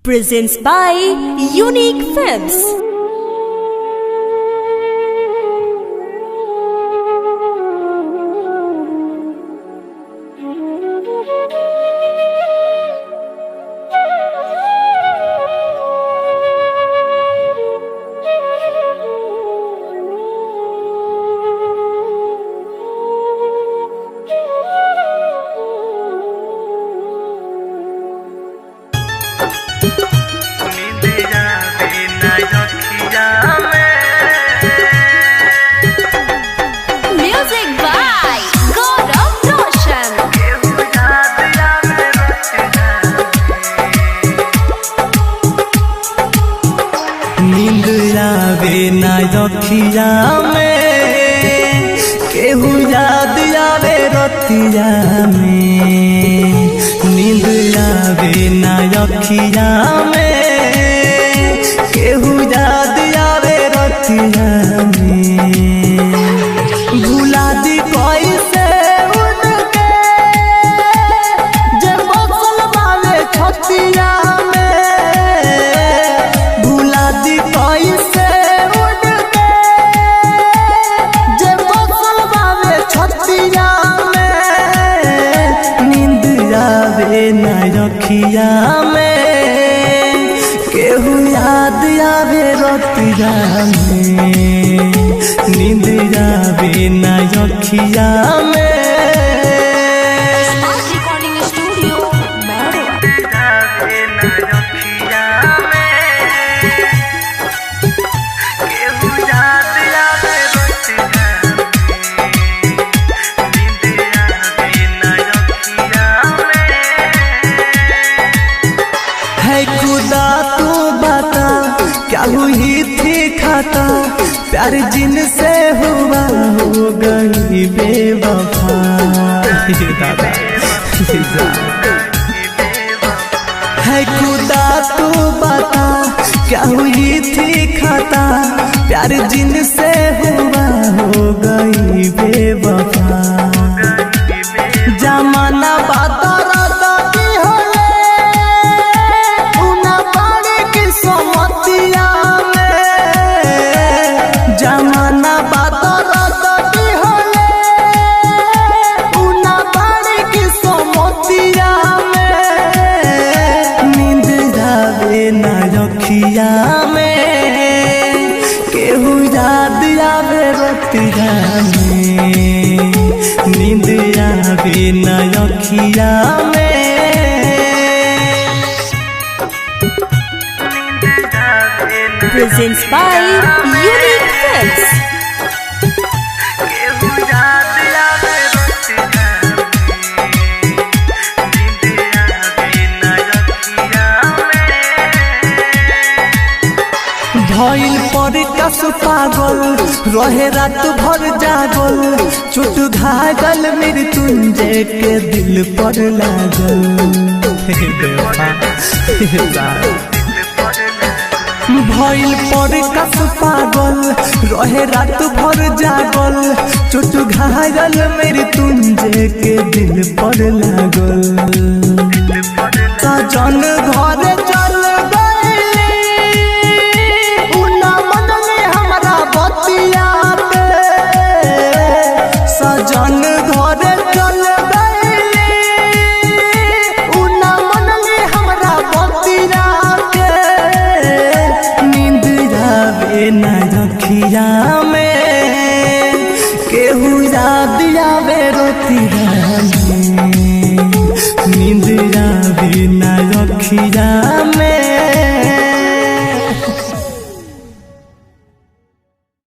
presents by Unique Films. रखिया में केहू याद आवे रतिया में नींद आवे ना रखिया में केहू याद आवे रतिया में भुला दी कैसे उनके जे बसल वाले छतिया में भुला दी कैसे रखिया में केहू याद आवे रतिया में नींद आवे ना रखिया में रिकॉर्डिंग स्टूडियो क्या हुई थी खाता प्यार जिनसे हुआ हो गई बेवफा दादा है खुदा तू बता क्या हुई थी खाता प्यार जिनसे हुआ हो गई बेवफा जमाना बात रखिया में केहू याद आवे रतिया में नींद आवे ना रखिया में presents by Unique Films. भइल पर कस पागल रहे रात भर जागल चोट घायल मृत्युंजय के दिल पर लागल भइल पर कस पागल रहे रात भर जागल चोट घायल मृत्युंजय के दिल पर लागल सजन घर चल सजन घर चल गई उना मन में हमरा बतिया के नींद आवे ना रखिया में केहू याद आवे रतिया में नींद आवे ना रखिया में।